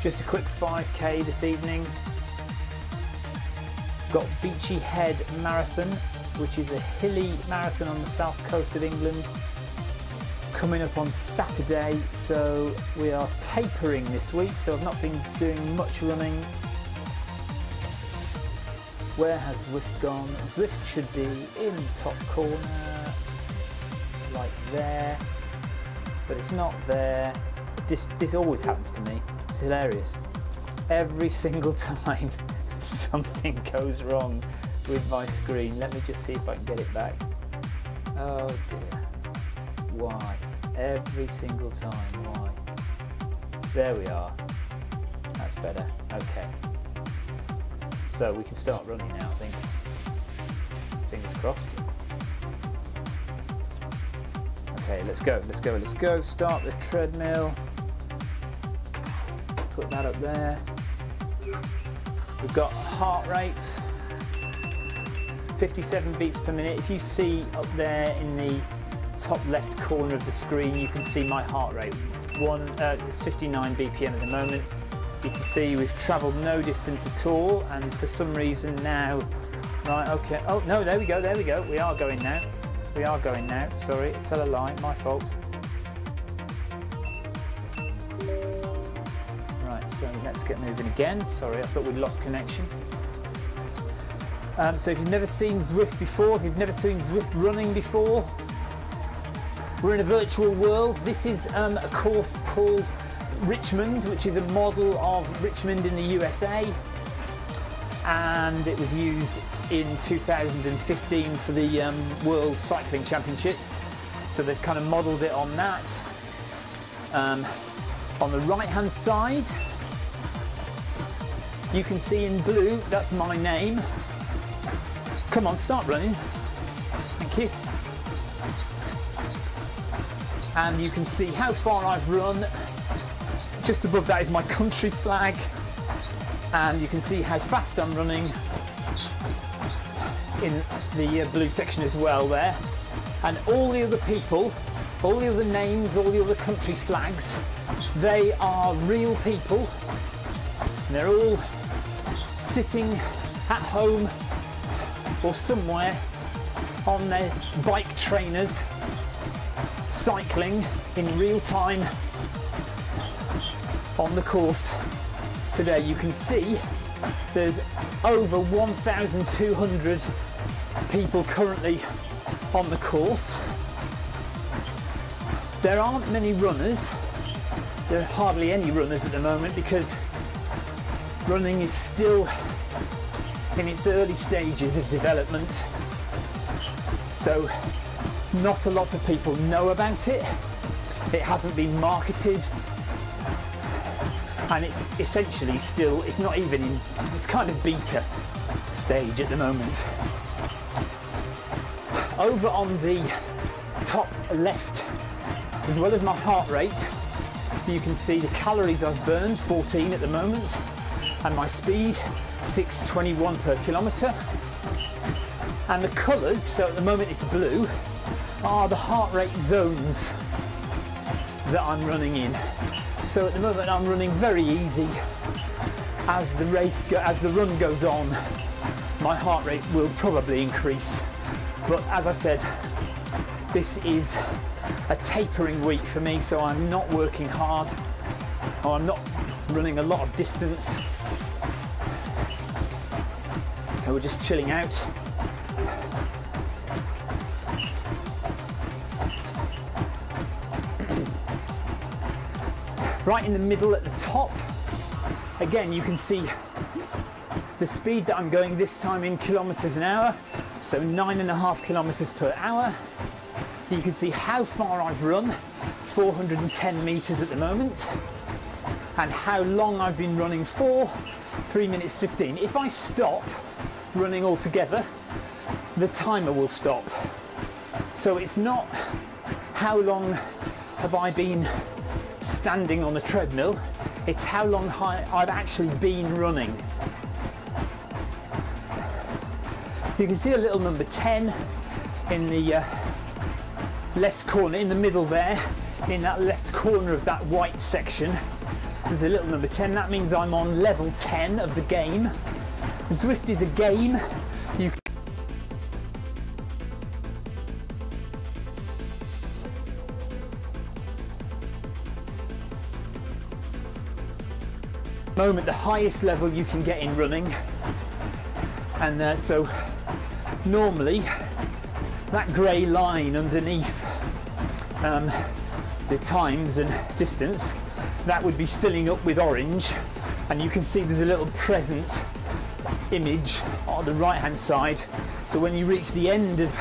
Just a quick 5k this evening. Got Beachy Head Marathon, which is a hilly marathon on the south coast of England, coming up on Saturday, so we are tapering this week, so I've not been doing much running. Where has Zwift gone? Zwift should be in the top corner, like there, but it's not there. This always happens to me. It's hilarious. Every single time something goes wrong with my screen. Let me just see if I can get it back. Oh dear. Why? Every single time, why? There we are. That's better. Okay. So we can start running now, I think. Fingers crossed. Okay, let's go, let's go, let's go. Start the treadmill. Put that up there. We've got heart rate, 57 beats per minute. If you see up there in the top left corner of the screen, you can see my heart rate. It's 59 BPM at the moment. You can see we've travelled no distance at all, and for some reason now, right, okay, oh no, there we go, we are going now. We are going now, sorry, tell a lie, my fault. Right, so let's get moving again. Sorry, I thought we'd lost connection. So if you've never seen Zwift before, if you've never seen Zwift running before, we're in a virtual world. This is a course called Richmond, which is a model of Richmond in the USA, and it was used in 2015 for the World Cycling Championships, so they've kind of modelled it on that. On the right hand side you can see in blue, that's my name. Come on, start running, thank you. And you can see how far I've run. Just above that is my country flag, and you can see how fast I'm running in the blue section as well there. And all the other people, all the other names, all the other country flags, they are real people. And they're all sitting at home or somewhere on their bike trainers, cycling in real time on the course today. You can see there's over 1,200 people currently on the course. There aren't many runners. There are hardly any runners at the moment because running is still in its early stages of development. So not a lot of people know about it. It hasn't been marketed. And it's essentially still, it's not even in, it's kind of beta stage at the moment. Over on the top left, as well as my heart rate, you can see the calories I've burned, 14 at the moment, and my speed, 6:21 per kilometre. And the colours, so at the moment it's blue, are the heart rate zones that I'm running in. So at the moment I'm running very easy. As the run goes on, my heart rate will probably increase. But as I said, this is a tapering week for me, so I'm not working hard, or I'm not running a lot of distance. So we're just chilling out. Right in the middle at the top, again you can see the speed that I'm going this time in kilometres an hour, so 9.5 kilometres per hour. You can see how far I've run, 410 metres at the moment, and how long I've been running for, 3 minutes 15. If I stop running altogether, the timer will stop. So it's not how long have I been standing on the treadmill, it's how long I've actually been running. You can see a little number 10 in the left corner, in the middle there, in that left corner of that white section, there's a little number 10. That means I'm on level 10 of the game. Zwift is a game. You moment the highest level you can get in running, and so normally that grey line underneath the times and distance, that would be filling up with orange, and you can see there's a little present image on the right hand side. So when you reach the end of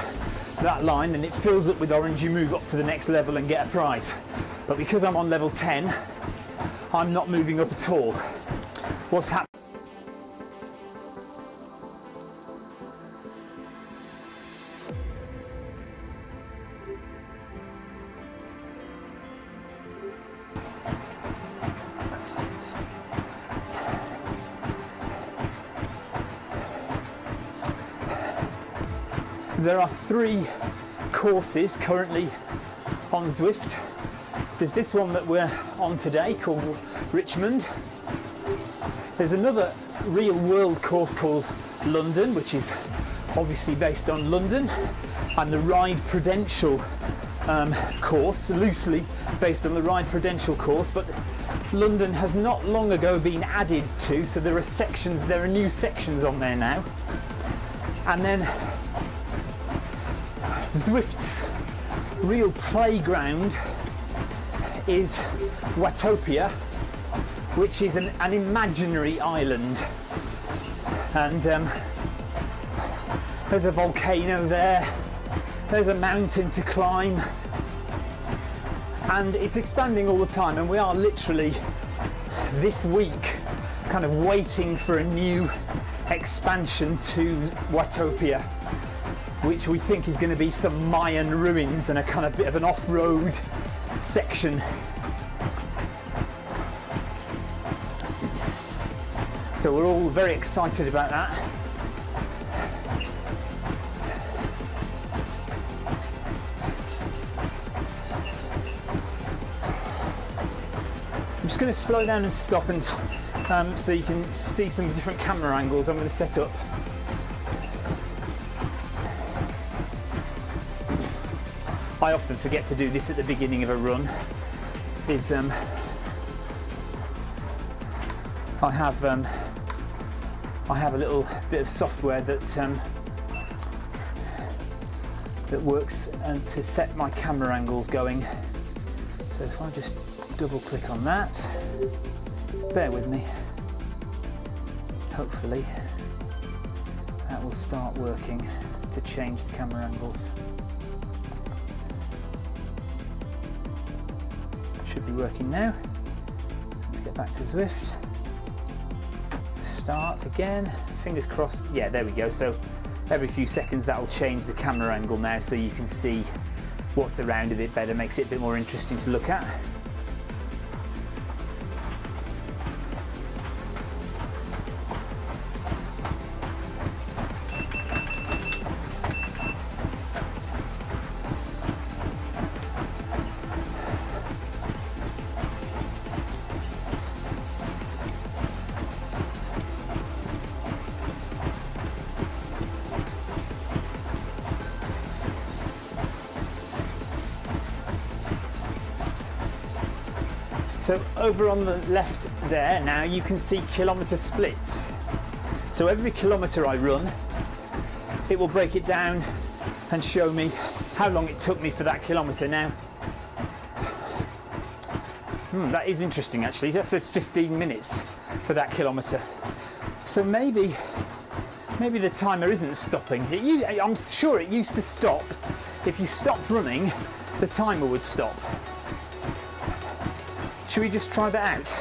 that line and it fills up with orange, you move up to the next level and get a prize. But because I'm on level 10, I'm not moving up at all. What's happening? There are 3 courses currently on Zwift. There's this one that we're on today called Richmond. There's another real world course called London, which is obviously based on London, and the Ride Prudential course, loosely based on the Ride Prudential course, but London has not long ago been added to, so there are new sections on there now. And then Zwift's real playground is Watopia, which is an imaginary island, and there's a volcano there, there's a mountain to climb, and it's expanding all the time, and we are literally this week kind of waiting for a new expansion to Watopia, which we think is going to be some Mayan ruins and a kind of bit of an off-road section. So we're all very excited about that. I'm just going to slow down and stop, and so you can see some different camera angles I'm going to set up. I often forget to do this at the beginning of a run. I have a little bit of software that works to set my camera angles going. So if I just double click on that, bear with me, hopefully that will start working to change the camera angles. Should be working now. So let's get back to Zwift. Start again, fingers crossed. Yeah, there we go. So every few seconds that will change the camera angle now, so you can see what's around a bit better, makes it a bit more interesting to look at. So over on the left there now you can see kilometer splits. So every kilometer I run, it will break it down and show me how long it took me for that kilometer. Now, that is interesting actually. That says 15 minutes for that kilometer. So maybe the timer isn't stopping. I'm sure it used to stop. If you stopped running, the timer would stop. Should we just try that out?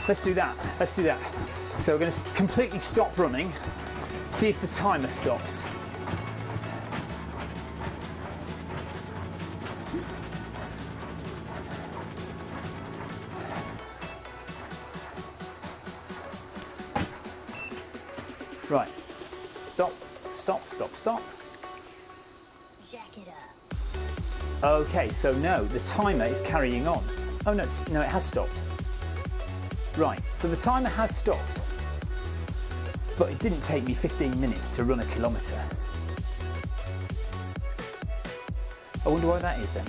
Let's do that. Let's do that. So we're going to completely stop running, see if the timer stops. Right. Stop, stop, stop, stop. Jack it up. Okay, so no, the timer is carrying on. Oh no, no, it has stopped. Right, so the timer has stopped, but it didn't take me 15 minutes to run a kilometre. I wonder why that is then.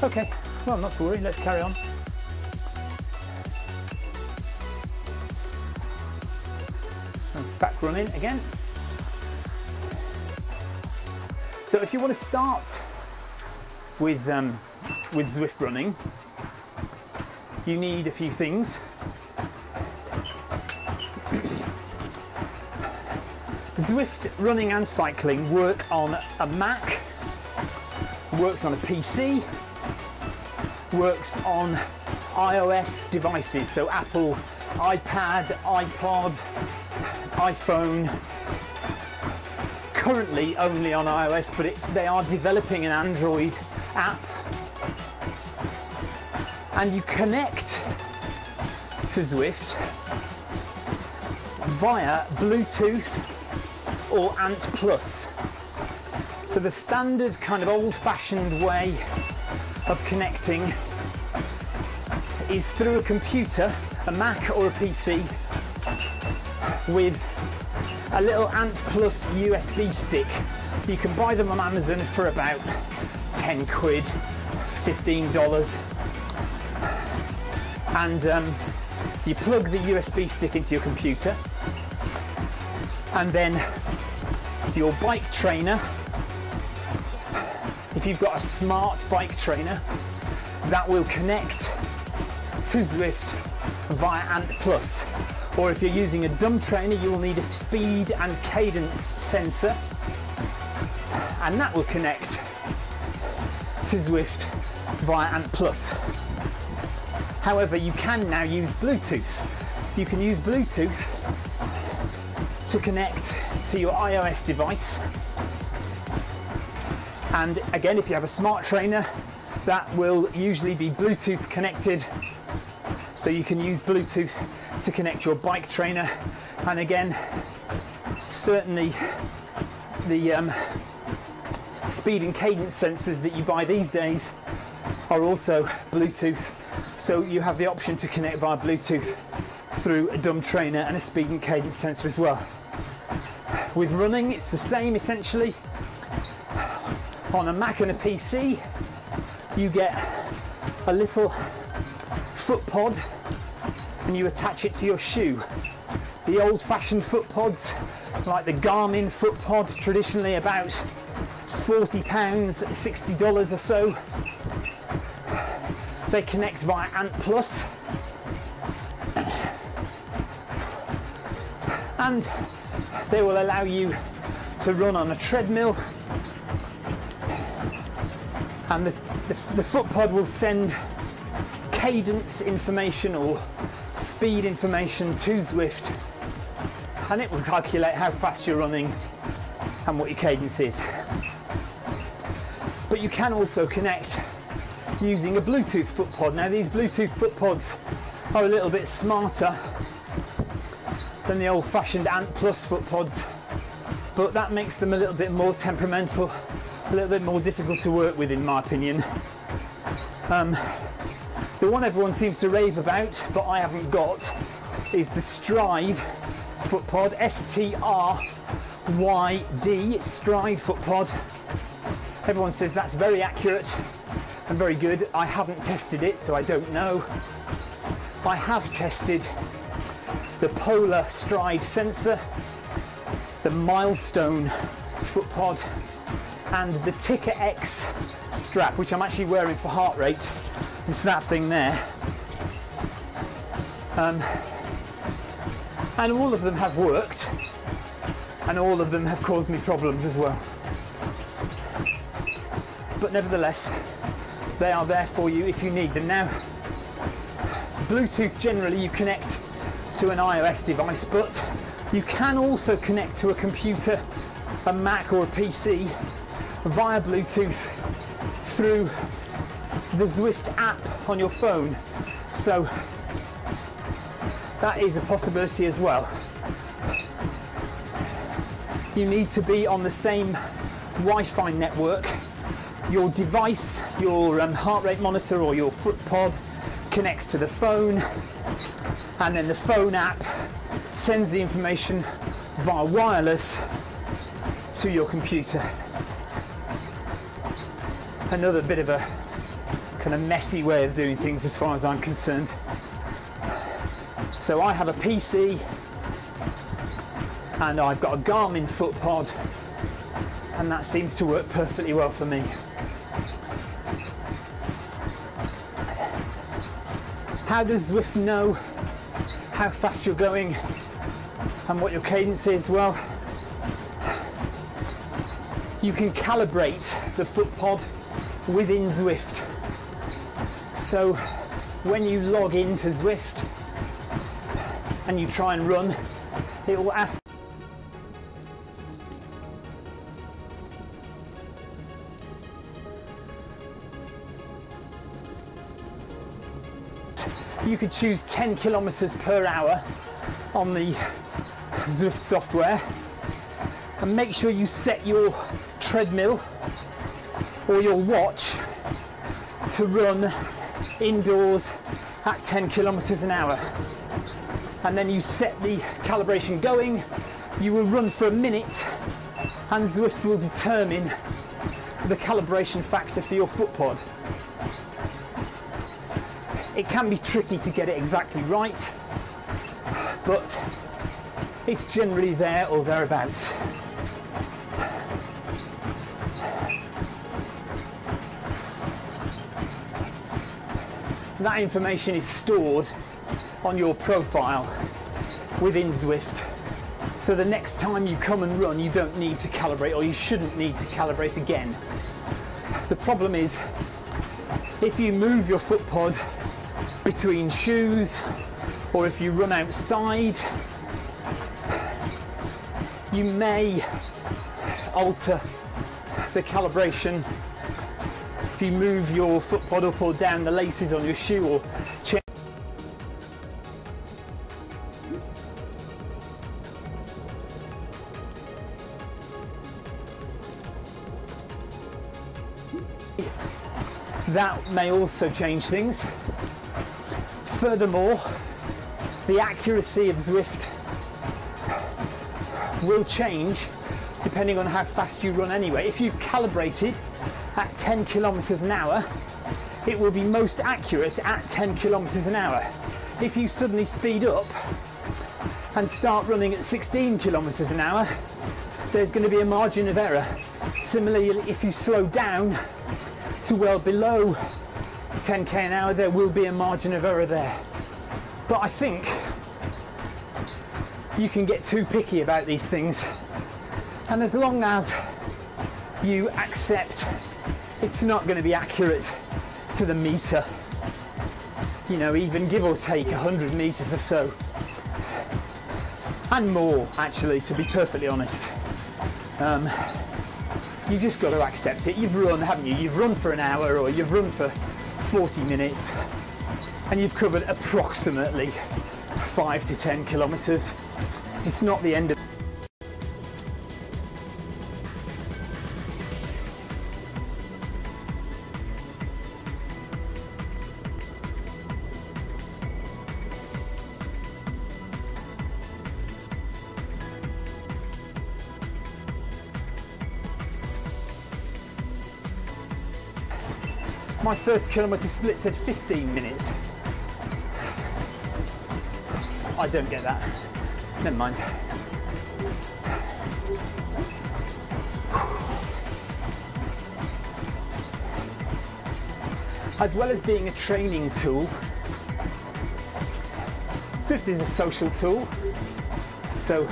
Okay, well, not to worry, let's carry on. And back running again. So if you want to start with Zwift running, you need a few things. Zwift running and cycling work on a Mac, works on a PC, works on iOS devices, so Apple, iPad, iPod, iPhone. Currently only on iOS, but they are developing an Android app. And you connect to Zwift via Bluetooth or Ant Plus. So the standard kind of old-fashioned way of connecting is through a computer, a Mac or a PC, with a little Ant Plus USB stick. You can buy them on Amazon for about 10 quid, $15. And you plug the USB stick into your computer, and then your bike trainer, if you've got a smart bike trainer, that will connect to Zwift via Ant Plus. Or if you're using a dumb trainer, you will need a speed and cadence sensor, and that will connect to Zwift via Ant Plus. However, you can now use Bluetooth. You can use Bluetooth to connect to your iOS device. And again, if you have a smart trainer, that will usually be Bluetooth connected. So you can use Bluetooth to connect your bike trainer. And again, certainly the speed and cadence sensors that you buy these days are also Bluetooth. So you have the option to connect via Bluetooth through a dumb trainer and a speed and cadence sensor as well. With running, it's the same essentially. On a Mac and a PC, you get a little foot pod and you attach it to your shoe. The old-fashioned foot pods, like the Garmin foot pod, traditionally about £40, $60 or so. They connect via Ant Plus, and they will allow you to run on a treadmill, and the foot pod will send cadence information or speed information to Zwift, and it will calculate how fast you're running and what your cadence is. But you can also connect using a Bluetooth foot pod. Now these Bluetooth foot pods are a little bit smarter than the old-fashioned Ant Plus foot pods, but that makes them a little bit more temperamental, a little bit more difficult to work with in my opinion. The one everyone seems to rave about, but I haven't got, is the Stride foot pod, S-T-R-Y-D, Stride foot pod. Everyone says that's very accurate and very good. I haven't tested it, so I don't know. I have tested the Polar Stride sensor, the Milestone foot pod, and the Ticker X strap, which I'm actually wearing for heart rate. It's that thing there. And all of them have worked, and all of them have caused me problems as well. But nevertheless, they are there for you if you need them. Now, Bluetooth generally you connect to an iOS device, but you can also connect to a computer, a Mac or a PC via Bluetooth through the Zwift app on your phone. So that is a possibility as well. You need to be on the same Wi-Fi network. Your device, your heart rate monitor or your foot pod connects to the phone, and then the phone app sends the information via wireless to your computer. Another bit of a kind of messy way of doing things as far as I'm concerned. So I have a PC and I've got a Garmin FootPod, and that seems to work perfectly well for me. How does Zwift know how fast you're going and what your cadence is? Well, you can calibrate the FootPod within Zwift. So when you log into Zwift and you try and run, it will ask you could choose 10 kilometers per hour on the Zwift software, and make sure you set your treadmill or your watch to run indoors at 10 kilometers an hour. And then you set the calibration going, you will run for a minute, and Zwift will determine the calibration factor for your FootPod. It can be tricky to get it exactly right, but it's generally there or thereabouts. That information is stored on your profile within Zwift, so the next time you come and run you don't need to calibrate, or you shouldn't need to calibrate again. The problem is, if you move your FootPod between shoes, or if you run outside, you may alter the calibration. If you move your FootPod up or down the laces on your shoe, or change that may also change things. Furthermore, the accuracy of Zwift will change depending on how fast you run anyway. If you've calibrated at 10 kilometers an hour, it will be most accurate at 10 kilometers an hour. If you suddenly speed up and start running at 16 kilometers an hour, there's going to be a margin of error. Similarly, if you slow down to well below 10k an hour, there will be a margin of error there. But I think you can get too picky about these things, and as long as you accept it's not going to be accurate to the meter, you know, even give or take 100 meters or so, and more actually, to be perfectly honest, you just got to accept it. You've run, haven't you? You've run for an hour, or you've run for 40 minutes, and you've covered approximately 5 to 10 kilometers. It's not the end of my first kilometer split said 15 minutes. I don't get that. Never mind. As well as being a training tool, Zwift is a social tool. So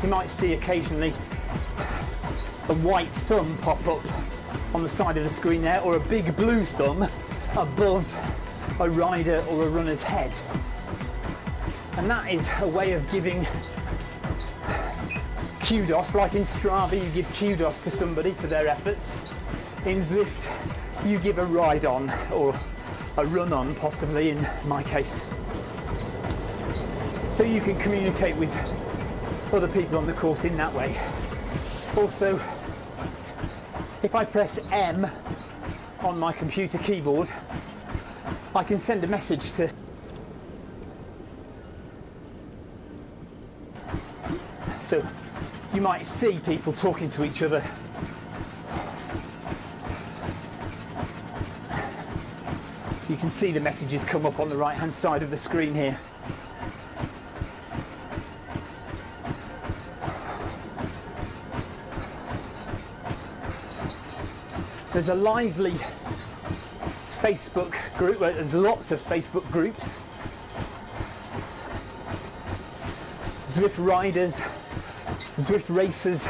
you might see occasionally a white thumb pop up on the side of the screen there, or a big blue thumb above a rider or a runner's head. And that is a way of giving kudos. Like in Strava, you give kudos to somebody for their efforts. In Zwift, you give a ride on, or a run on possibly in my case. So you can communicate with other people on the course in that way. Also, if I press M on my computer keyboard, I can send a message to so you might see people talking to each other. You can see the messages come up on the right hand side of the screen here. There's a lively Facebook group, there's lots of Facebook groups. Zwift riders, Zwift racers,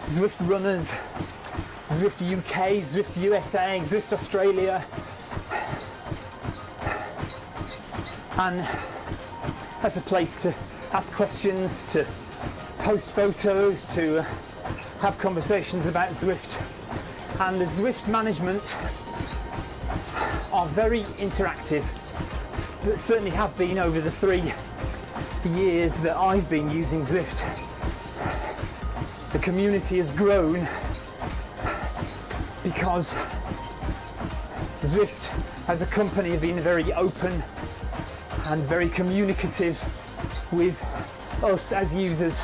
Zwift runners, Zwift UK, Zwift USA, Zwift Australia. And that's a place to ask questions, to post photos, to have conversations about Zwift. And the Zwift management are very interactive, certainly have been over the 3 years that I've been using Zwift. The community has grown because Zwift as a company have been very open and very communicative with us as users.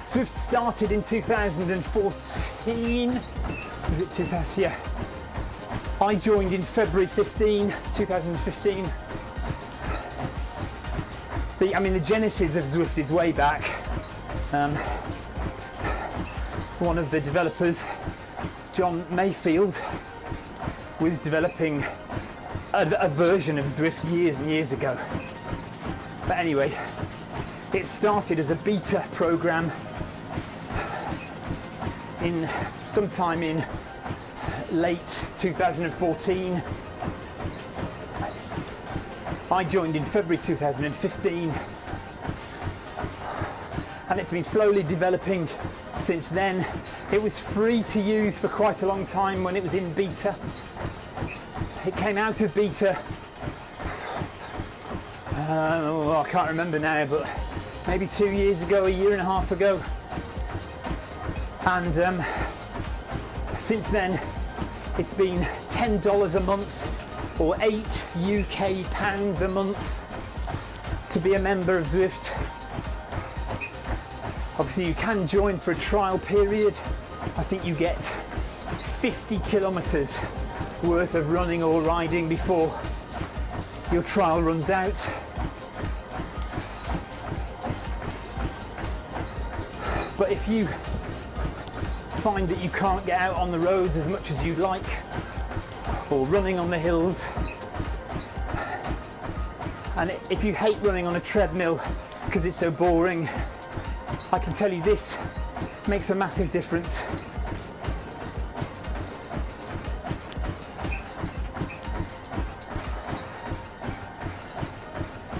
Zwift started in 2014, was it 2000? Yeah. I joined in February 2015. The genesis of Zwift is way back. One of the developers, John Mayfield, was developing a version of Zwift years and years ago. But anyway, it started as a beta program sometime in late 2014. I joined in February 2015, and it's been slowly developing since then. It was free to use for quite a long time when it was in beta. It came out of beta, I can't remember now, but maybe 2 years ago, a year and a half ago. And since then, it's been $10 a month or £8 UK a month to be a member of Zwift. Obviously, you can join for a trial period. I think you get 50 kilometers worth of running or riding before your trial runs out. But if you find that you can't get out on the roads as much as you'd like, or running on the hills, and if you hate running on a treadmill because it's so boring, I can tell you this makes a massive difference.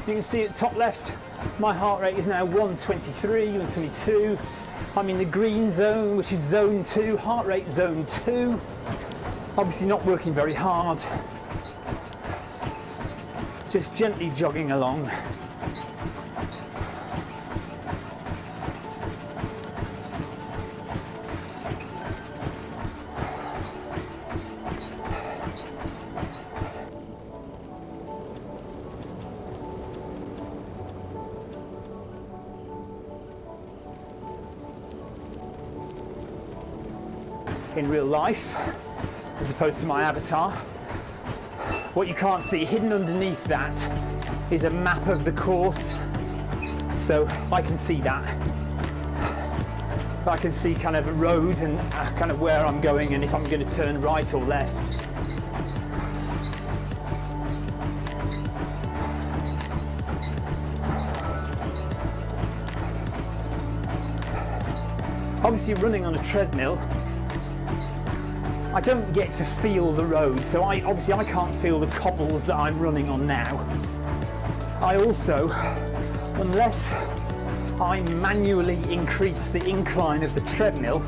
You can see at top left, my heart rate is now 123, 122. I'm in the green zone, which is zone 2, heart rate zone 2. Obviously not working very hard, just gently jogging along. In real life, as opposed to my avatar, what you can't see hidden underneath that is a map of the course, so I can see that. I can see kind of a road and kind of where I'm going and if I'm going to turn right or left. Obviously, running on a treadmill, I don't get to feel the road, so I can't feel the cobbles that I'm running on now. I also, unless I manually increase the incline of the treadmill,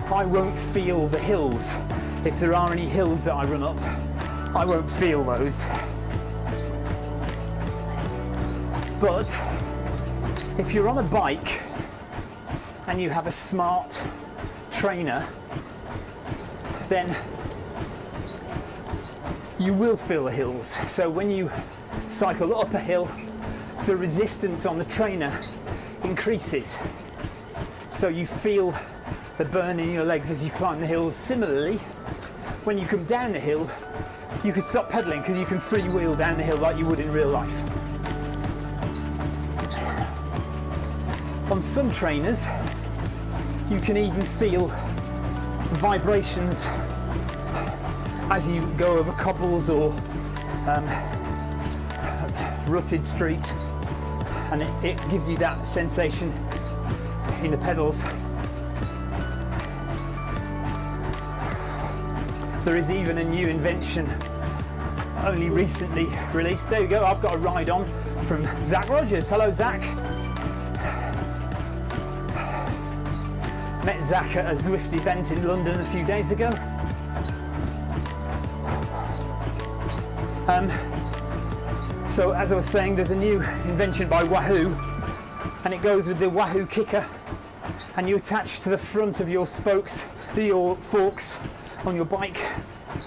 I won't feel the hills. If there are any hills that I run up, I won't feel those. But if you're on a bike and you have a smart trainer, then you will feel the hills. So when you cycle up a hill, the resistance on the trainer increases. So you feel the burn in your legs as you climb the hills. Similarly, when you come down the hill, you could stop pedaling because you can freewheel down the hill like you would in real life. On some trainers, you can even feel vibrations as you go over cobbles or rutted street, and it gives you that sensation in the pedals. There is even a new invention only recently released. There we go, I've got a ride on from Zach Rogers. Hello Zach. Met Zach at a Zwift event in London a few days ago. So as I was saying, there's a new invention by Wahoo, and it goes with the Wahoo Kicker, and you attach to the front of your spokes, your forks on your bike,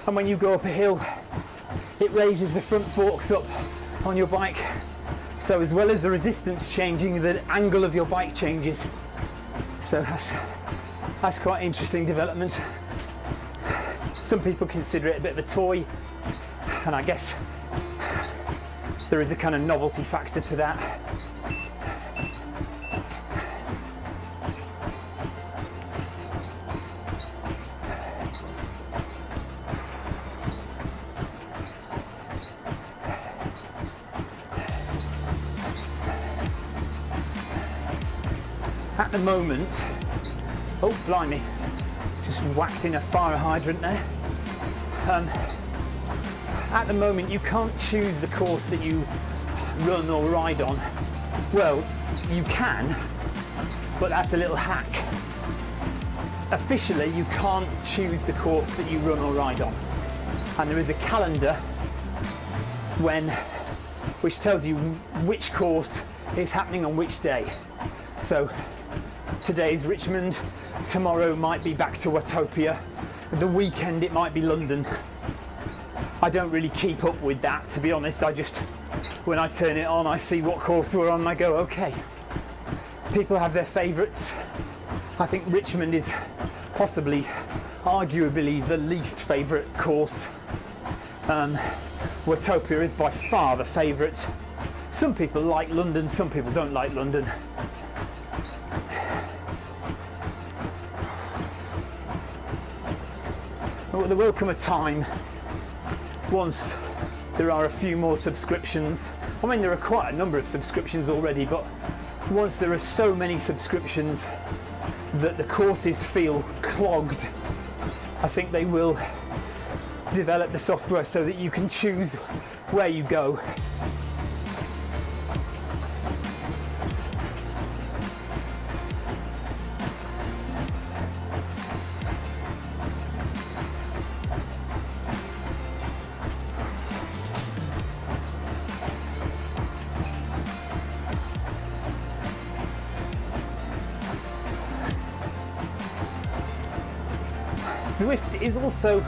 and when you go up a hill, it raises the front forks up on your bike. So as well as the resistance changing, the angle of your bike changes. So that's quite an interesting development. Some people consider it a bit of a toy, and I guess there is a kind of novelty factor to that. At the moment, oh blimey, just whacked in a fire hydrant there. At the moment you can't choose the course that you run or ride on. Well, you can, but that's a little hack. Officially you can't choose the course that you run or ride on, and there is a calendar which tells you which course is happening on which day. So today's Richmond, tomorrow might be back to Watopia, the weekend it might be London. I don't really keep up with that, to be honest. I just, when I turn it on, I see what course we're on and I go, okay. People have their favourites. I think Richmond is possibly, arguably, the least favourite course. Watopia is by far the favourite. Some people like London, some people don't like London. Well, there will come a time once there are a few more subscriptions. I mean, there are quite a number of subscriptions already, but once there are so many subscriptions that the courses feel clogged, I think they will develop the software so that you can choose where you go. Zwift is also,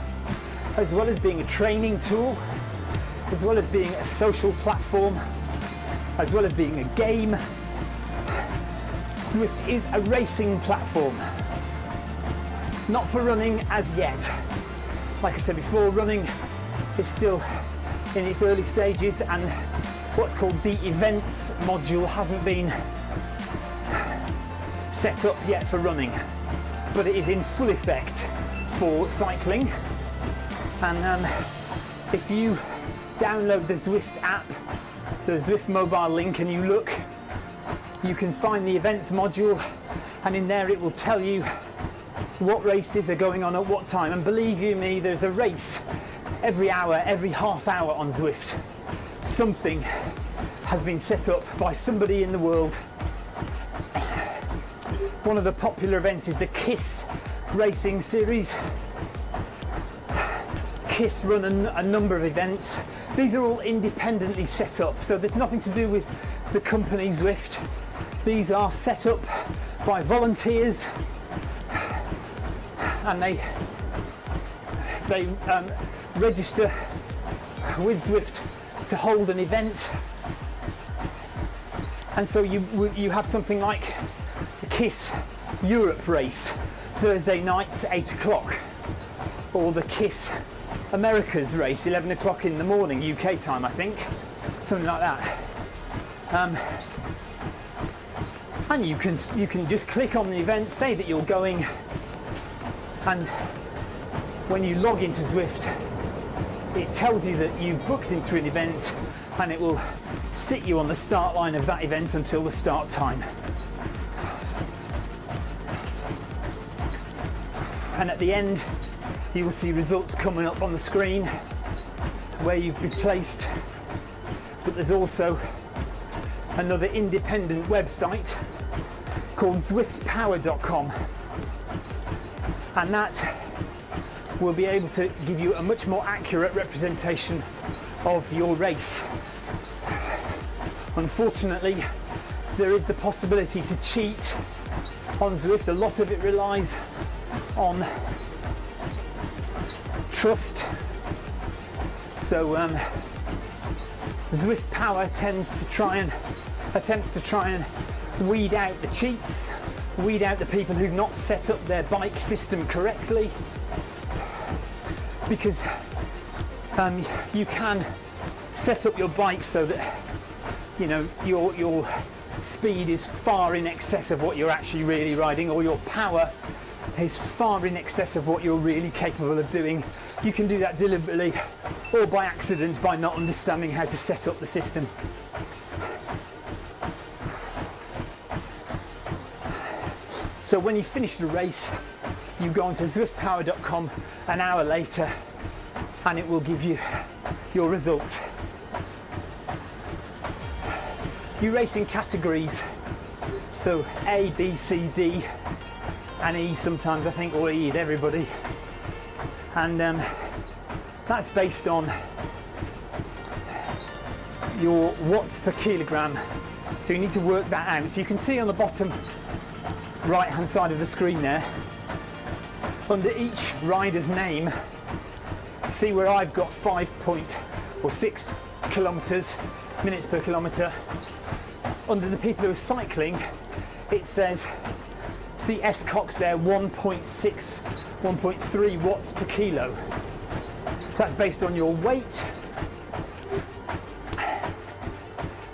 as well as being a training tool, as well as being a social platform, as well as being a game, Zwift is a racing platform. Not for running as yet. Like I said before, running is still in its early stages, and what's called the events module hasn't been set up yet for running, but it is in full effect for cycling. And if you download the Zwift app, the Zwift mobile link, and you look, you can find the events module, and in there it will tell you what races are going on at what time. And believe you me, there's a race every hour, every half hour on Zwift. Something has been set up by somebody in the world. One of the popular events is the KISS racing series. KISS run a number of events. These are all independently set up, so there's nothing to do with the company Zwift. These are set up by volunteers and they register with Zwift to hold an event. And so you have something like the KISS Europe race, Thursday nights, 8 o'clock, or the KISS Americas race, 11 o'clock in the morning, UK time, I think, something like that. And you can just click on the event, say that you're going, and when you log into Zwift, it tells you that you've booked into an event, and it will sit you on the start line of that event until the start time. And at the end, you will see results coming up on the screen where you've been placed. But there's also another independent website called zwiftpower.com, and that will be able to give you a much more accurate representation of your race. Unfortunately, there is the possibility to cheat on Zwift. A lot of it relies on trust. So Zwift Power attempts to try and weed out the cheats, weed out the people who've not set up their bike system correctly, because you can set up your bike so that your speed is far in excess of what you're actually really riding, or your power is far in excess of what you're really capable of doing. You can do that deliberately or by accident, by not understanding how to set up the system. So when you finish the race, you go onto zwiftpower.com an hour later, and it will give you your results. You race in categories, so A, B, C, D, and E sometimes, I think, or E is everybody. And that's based on your watts per kilogram. So you need to work that out. So you can see on the bottom right hand side of the screen there, under each rider's name, see where I've got 6 kilometers, minutes per kilometer. Under the people who are cycling, it says, see S-Cox there, 1.6, 1.3 watts per kilo. So that's based on your weight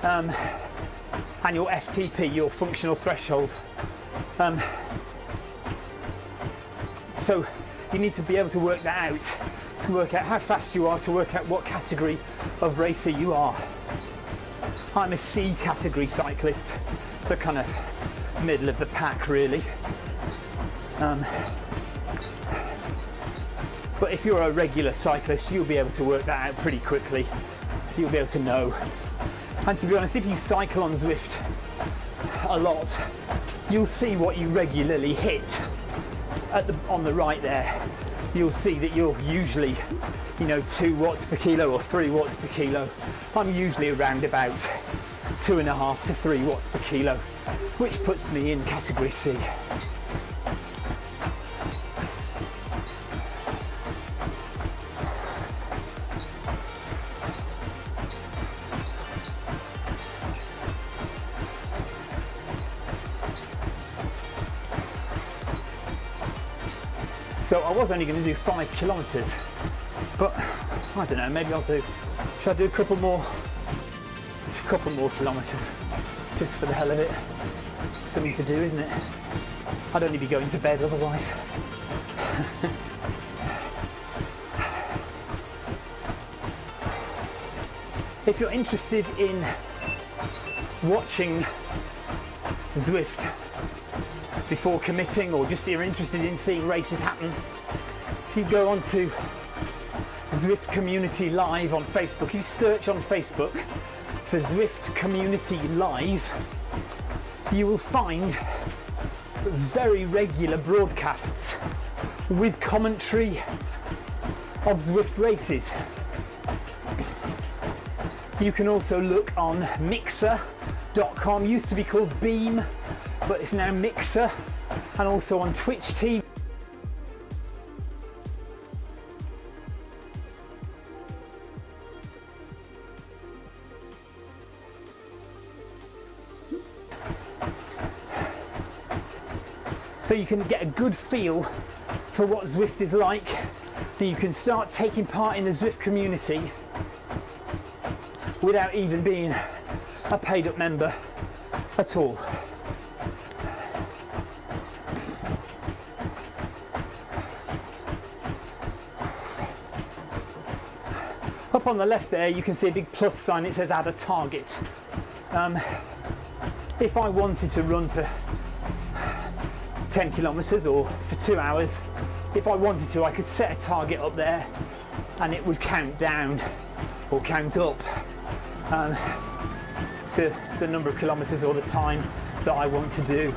and your FTP, your functional threshold. So you need to be able to work that out, to work out how fast you are, to work out what category of racer you are. I'm a C category cyclist, so kind of middle of the pack really. But if you're a regular cyclist, you'll be able to work that out pretty quickly. You'll be able to know. And to be honest, if you cycle on Zwift a lot, you'll see what you regularly hit. On the right there, you'll see that you're usually, 2 watts per kilo or 3 watts per kilo. I'm usually around about 2.5 to 3 watts per kilo, which puts me in category C. So I was only going to do 5 kilometers, but I don't know, maybe should I do a couple more kilometers, just for the hell of it? Something to do, isn't it? I'd only be going to bed otherwise. If you're interested in watching Zwift before committing, or just you're interested in seeing races happen, if you go onto Zwift Community Live on Facebook, if you search on Facebook for Zwift Community Live, you will find very regular broadcasts with commentary of Zwift races. You can also look on Mixer.com, used to be called Beam, but it's now Mixer, and also on Twitch TV. so you can get a good feel for what Zwift is like. Then you can start taking part in the Zwift community without even being a paid up member at all. Up on the left there you can see a big plus sign. It says add a target. If I wanted to run for 10 kilometers or for 2 hours, if I wanted to, I could set a target up there and it would count down or count up to the number of kilometers or the time that I want to do.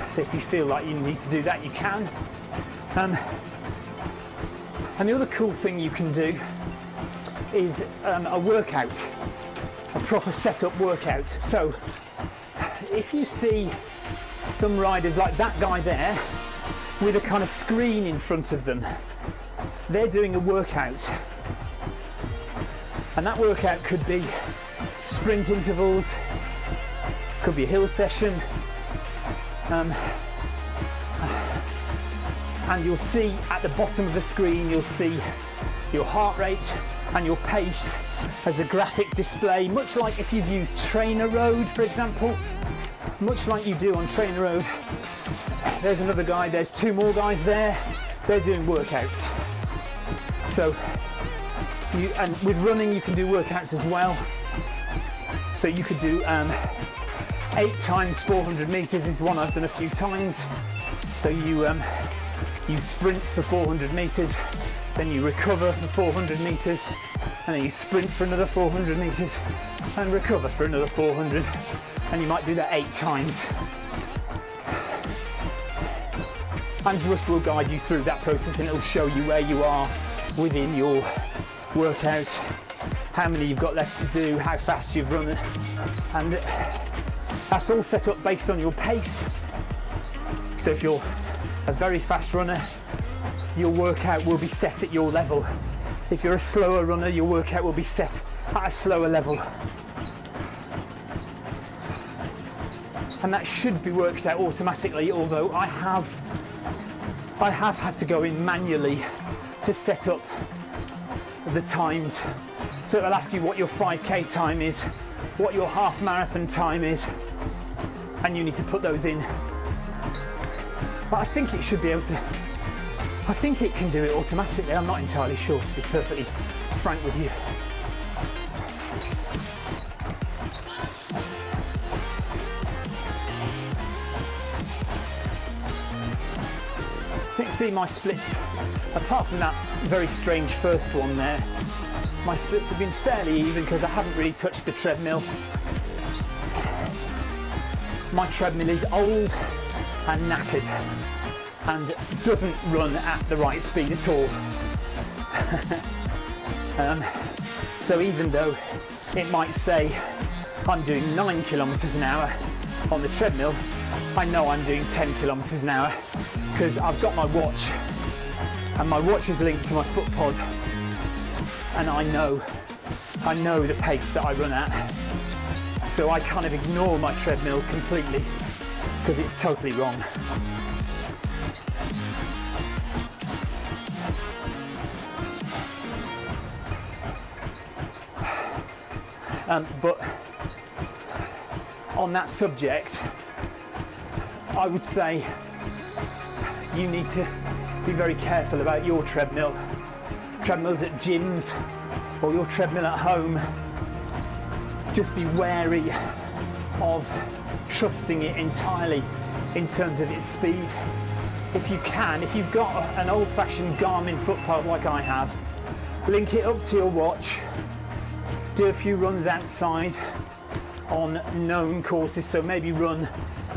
So if you feel like you need to do that, you can. And the other cool thing you can do is a workout, a proper setup workout. So if you see some riders like that guy there with a kind of screen in front of them, they're doing a workout, and that workout could be sprint intervals, could be a hill session, and you'll see at the bottom of the screen, you'll see your heart rate and your pace as a graphic display, much like if you've used Trainer Road, for example, much like you do on Trainer Road. There's another guy, there's 2 more guys there, they're doing workouts. So, and with running you can do workouts as well. So you could do 8 times 400 meters is one I've done a few times. So you sprint for 400 meters, then you recover for 400 meters, and then you sprint for another 400 meters and recover for another 400, and you might do that 8 times. And Zwift will guide you through that process, and it'll show you where you are within your workout, how many you've got left to do, how fast you've run it, and that's all set up based on your pace. So if you're a very fast runner, your workout will be set at your level. If you're a slower runner, your workout will be set at a slower level. And that should be worked out automatically, although I have had to go in manually to set up the times. So it'll ask you what your 5k time is, what your half marathon time is, and you need to put those in. But I think it should be able to, I think it can do it automatically. I'm not entirely sure, to be perfectly frank with you. You can see my splits, apart from that very strange first one there, my splits have been fairly even because I haven't really touched the treadmill. My treadmill is old and knackered and doesn't run at the right speed at all. So even though it might say I'm doing 9 kilometers an hour on the treadmill, I know I'm doing 10 kilometers an hour because I've got my watch, and my watch is linked to my foot pod, and I know the pace that I run at. So I kind of ignore my treadmill completely because it's totally wrong. But on that subject, I would say you need to be very careful about your treadmill. Treadmills at gyms or your treadmill at home, just be wary of trusting it entirely in terms of its speed. If you can, if you've got an old-fashioned Garmin footpod like I have, link it up to your watch, do a few runs outside on known courses, so maybe run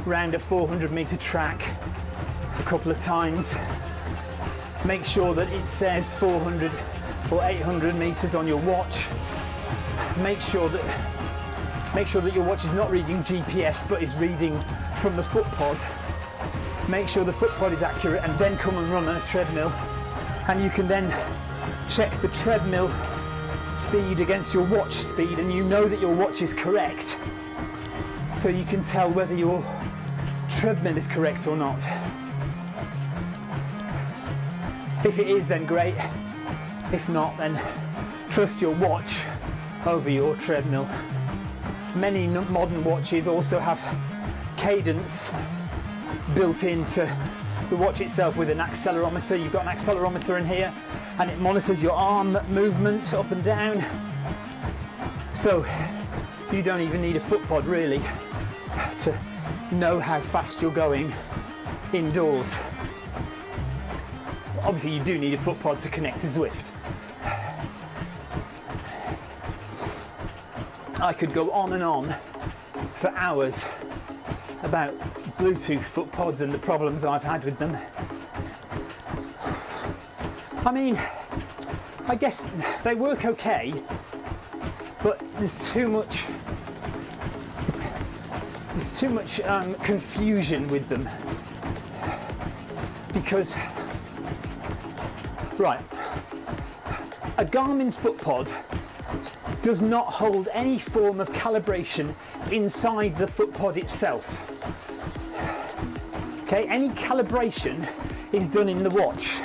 round a 400 meter track a couple of times. Make sure that it says 400 or 800 meters on your watch. Make sure that your watch is not reading GPS but is reading from the footpod. Make sure the footpod is accurate, and then come and run on a treadmill, and you can then check the treadmill speed against your watch speed, and you know that your watch is correct, so you can tell whether you're treadmill is correct or not. If it is, then great. If not, then trust your watch over your treadmill. Many modern watches also have cadence built into the watch itself with an accelerometer. You've got an accelerometer in here and it monitors your arm movement up and down. So you don't even need a foot pod really to know how fast you're going indoors. Obviously you do need a foot pod to connect to Zwift. I could go on and on for hours about Bluetooth foot pods and the problems I've had with them. I mean, I guess they work okay, but there's too much confusion with them. Because, right, a Garmin foot pod does not hold any form of calibration inside the foot pod itself. Okay, any calibration is done in the watch.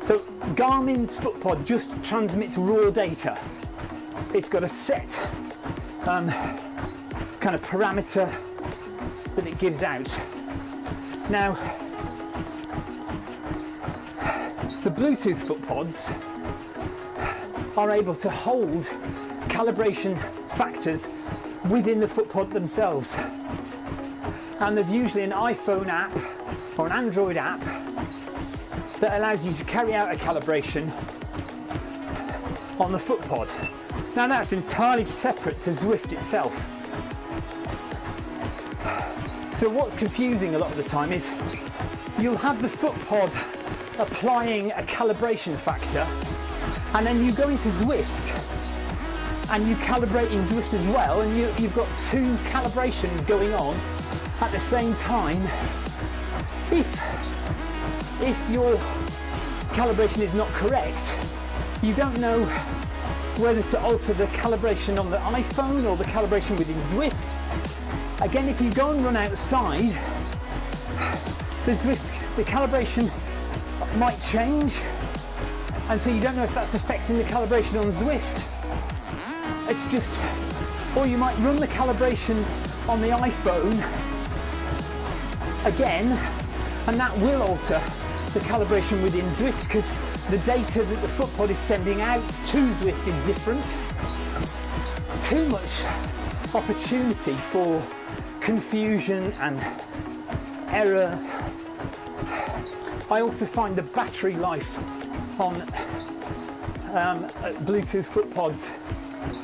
So Garmin's foot pod just transmits raw data. It's got a set kind of parameter that it gives out. Now, the Bluetooth foot pods are able to hold calibration factors within the foot pod themselves. And there's usually an iPhone app or an Android app that allows you to carry out a calibration on the foot pod. Now that's entirely separate to Zwift itself. So what's confusing a lot of the time is you'll have the foot pod applying a calibration factor, and then you go into Zwift and you calibrate in Zwift as well, and you've got two calibrations going on at the same time. If your calibration is not correct, you don't know whether to alter the calibration on the iPhone or the calibration within Zwift. Again, if you go and run outside, the calibration might change, and so you don't know if that's affecting the calibration on Zwift. It's just, or you might run the calibration on the iPhone again, and that will alter the calibration within Zwift because the data that the foot pod is sending out to Zwift is different. Too much opportunity for confusion and error. I also find the battery life on Bluetooth foot pods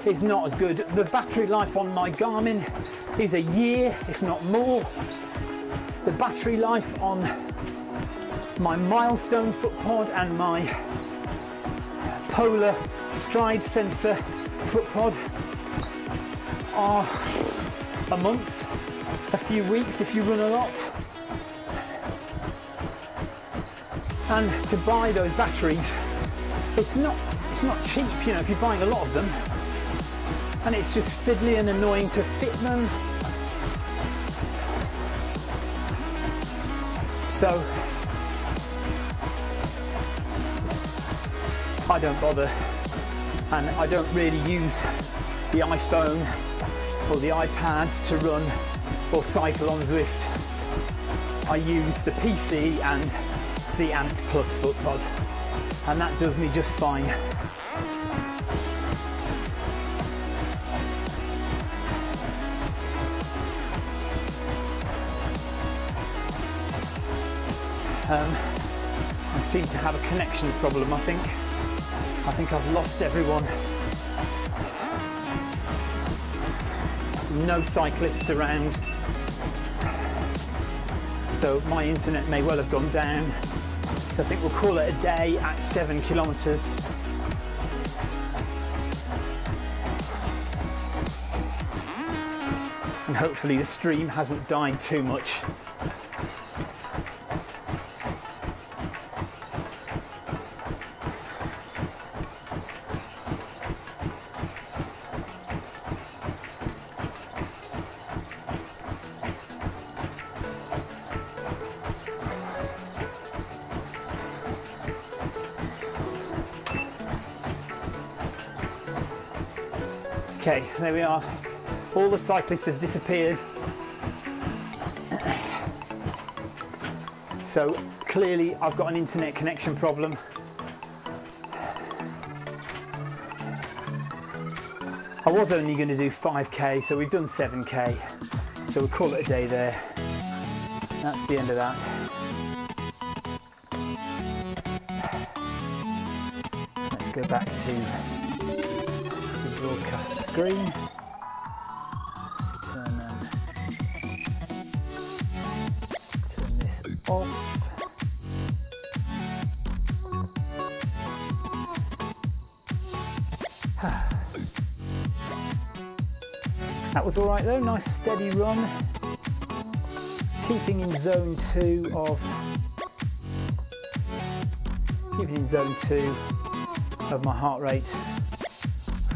is not as good. The battery life on my Garmin is a year, if not more. The battery life on my Milestone foot pod and my Polar Stride sensor foot pod are a month, a few weeks if you run a lot. And to buy those batteries, it's not cheap, you know, if you're buying a lot of them, and it's just fiddly and annoying to fit them. So I don't bother, and I don't really use the iPhone or the iPad to run or cycle on Zwift. I use the PC and the Ant Plus foot pod, and that does me just fine. I seem to have a connection problem, I think I've lost everyone. No cyclists around, so my internet may well have gone down. So I think we'll call it a day at 7 kilometers. And hopefully the stream hasn't died too much. Okay, there we are. All the cyclists have disappeared. So clearly I've got an internet connection problem. I was only going to do 5k, so we've done 7k. So we'll call it a day there. That's the end of that. Let's go back to the broadcast screen. Let's turn this off. That was all right though, nice steady run. Keeping in zone 2 of my heart rate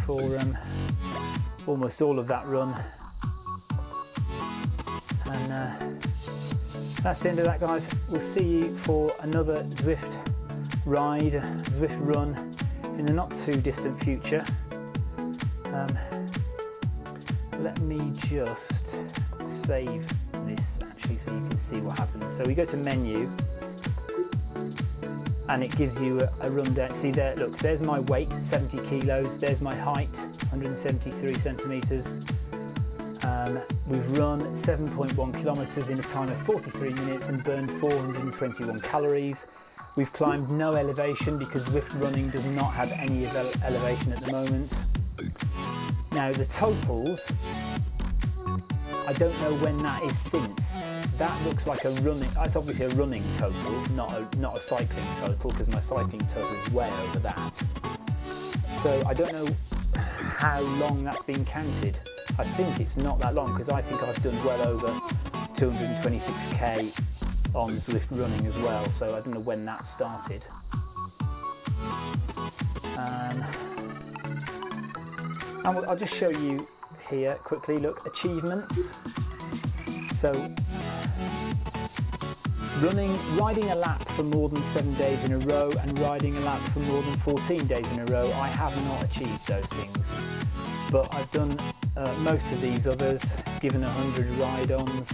for almost all of that run. And that's the end of that, guys. We'll see you for another Zwift ride, Zwift run in the not too distant future. Let me just save this actually so you can see what happens. So we go to menu and it gives you a rundown. See there, look, there's my weight, 70 kilos, there's my height, 173 centimeters. We've run 7.1 kilometers in a time of 43 minutes and burned 421 calories. We've climbed no elevation because Zwift running does not have any elevation at the moment. Now the totals, I don't know when that is since. That looks like a running, that's obviously a running total, not a cycling total, because my cycling total is way over that. So I don't know how long that's been counted. I think it's not that long, because I think I've done well over 226k on Zwift running as well, so I don't know when that started. And I'll just show you here quickly, look, achievements. So riding a lap for more than 7 days in a row and riding a lap for more than 14 days in a row, I have not achieved those things. But I've done most of these others, given 100 ride-ons,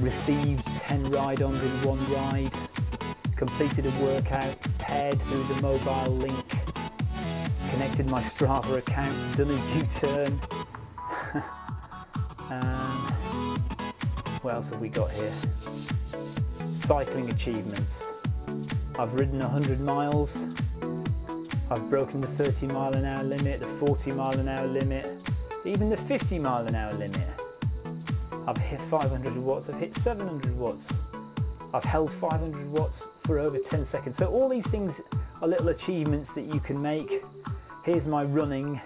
received 10 ride-ons in one ride, completed a workout, paired through the mobile link, connected my Strava account, done a U-turn. What else have we got here? Cycling achievements. I've ridden 100 miles. I've broken the 30 mile an hour limit, the 40 mile an hour limit, even the 50 mile an hour limit. I've hit 500 watts, I've hit 700 watts. I've held 500 watts for over 10 seconds. So all these things are little achievements that you can make. Here's my running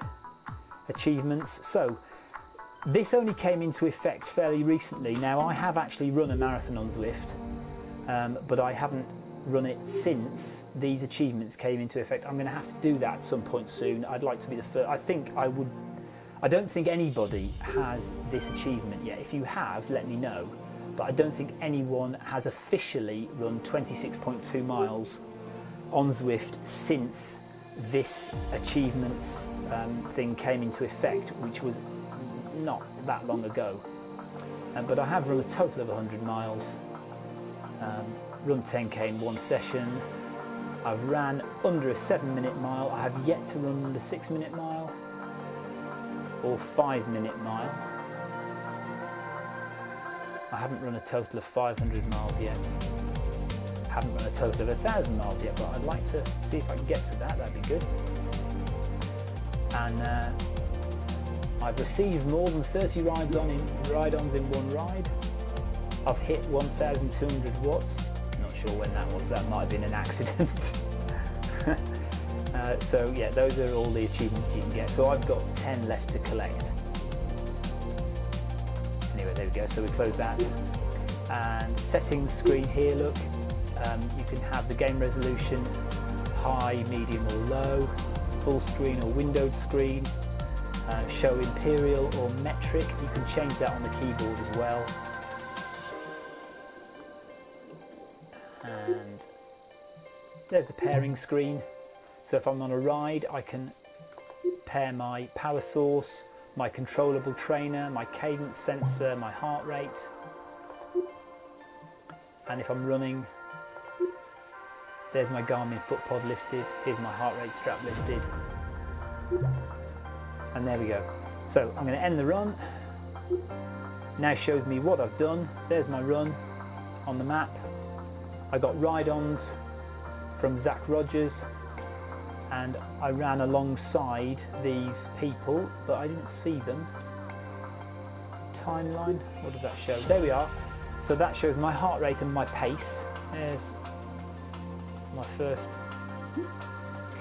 achievements. So this only came into effect fairly recently. Now I have actually run a marathon on Zwift, but I haven't run it since these achievements came into effect. I'm going to have to do that at some point soon. I'd like to be the first. I don't think anybody has this achievement yet. If you have, let me know. But I don't think anyone has officially run 26.2 miles on Zwift since this achievements thing came into effect, which was not that long ago. But I have run a total of 100 miles, run 10k in one session. I've ran under a 7-minute mile. I have yet to run under a 6-minute mile or 5-minute mile. I haven't run a total of 500 miles yet. I haven't run a total of 1,000 miles yet, but I'd like to see if I can get to that. That'd be good. And I've received more than 30 ride-ons in one ride. I've hit 1,200 watts. Not sure when that was. That might have been an accident. So yeah, those are all the achievements you can get. So I've got 10 left to collect. Anyway, there we go. So we close that. And settings screen here, look. You can have the game resolution, high, medium or low, full screen or windowed screen, show imperial or metric. You can change that on the keyboard as well. And there's the pairing screen. So if I'm on a ride, I can pair my power source, my controllable trainer, my cadence sensor, my heart rate. And if I'm running, there's my Garmin foot pod listed, here's my heart rate strap listed. And there we go. So I'm going to end the run. Now shows me what I've done. There's my run on the map. I got ride-ons from Zach Rogers, and I ran alongside these people, but I didn't see them. Timeline, what does that show? There we are. So that shows my heart rate and my pace. There's my first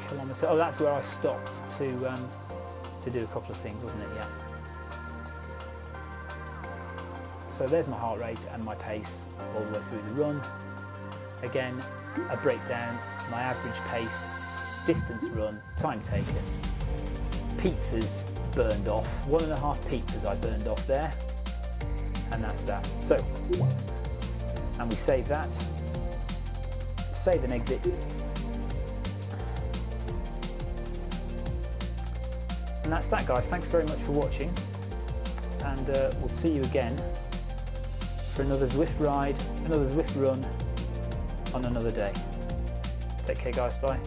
kilometre. Oh, that's where I stopped to do a couple of things, wasn't it? Yeah. So there's my heart rate and my pace all the way through the run. Again, a breakdown, my average pace, distance run, time taken, pizzas burned off, 1.5 pizzas I burned off there, and that's that. So, and we save that, save and exit. And that's that, guys. Thanks very much for watching, and we'll see you again for another Zwift ride, another Zwift run on another day. Take care, guys. Bye.